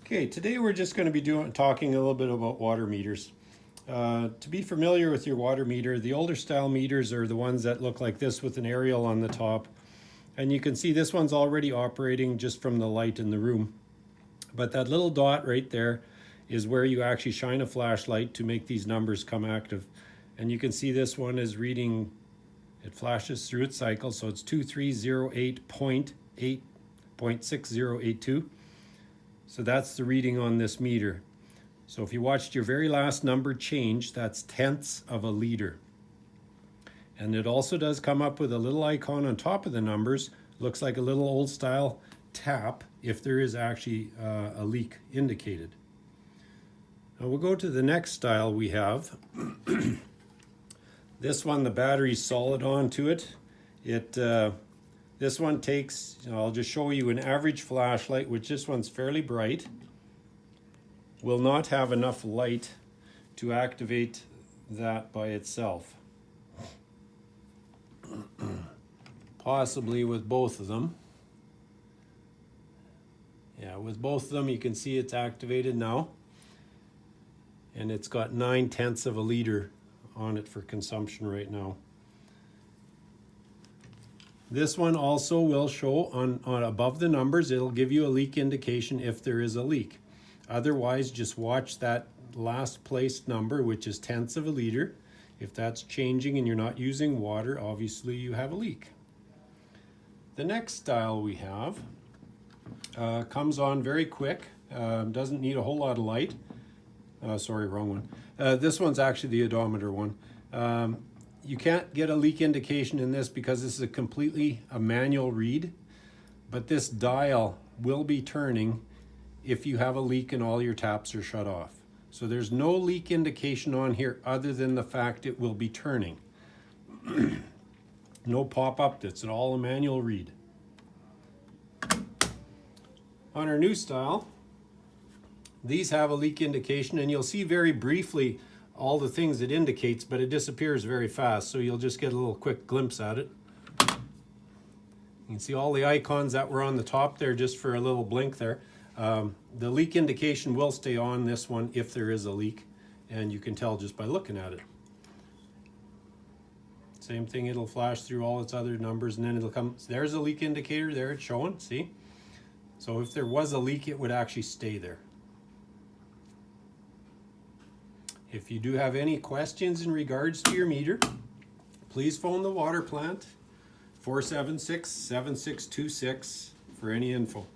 Okay, today we're just going to be talking a little bit about water meters. To be familiar with your water meter, the older style meters are the ones that look like this with an aerial on the top. And you can see this one's already operating just from the light in the room. But that little dot right there is where you actually shine a flashlight to make these numbers come active. And you can see this one is reading, it flashes through its cycle, so it's 2308.8.6082. So that's the reading on this meter. So if you watched your very last number change, that's tenths of a liter. And it also does come up with a little icon on top of the numbers. Looks like a little old style tap if there is actually a leak indicated. Now we'll go to the next style we have. This one, the battery's solid onto it. This one takes, I'll just show you an average flashlight, which this one's fairly bright, will not have enough light to activate that by itself. Possibly with both of them. Yeah, with both of them you can see it's activated now. And it's got 9/10 of a liter on it for consumption right now. This one also will show on above the numbers. It'll give you a leak indication if there is a leak. Otherwise, just watch that last placed number, which is tenths of a liter. If that's changing and you're not using water, obviously you have a leak. The next style we have comes on very quick, doesn't need a whole lot of light. Sorry, wrong one. This one's actually the odometer one. You can't get a leak indication in this because this is completely a manual read, but this dial will be turning if you have a leak and all your taps are shut off. So there's no leak indication on here other than the fact it will be turning. No pop-up, it's all a manual read. On our new style, these have a leak indication, and you'll see very briefly all the things it indicates, but it disappears very fast, so you'll just get a little quick glimpse at it. You can see all the icons that were on the top there just for a little blink there. The leak indication will stay on this one if there is a leak, and you can tell just by looking at it. Same thing, it'll flash through all its other numbers, and then it'll come, there's a leak indicator there, it's showing, see? So if there was a leak, it would actually stay there. If you do have any questions in regards to your meter, please phone the water plant, 476-7626 for any info.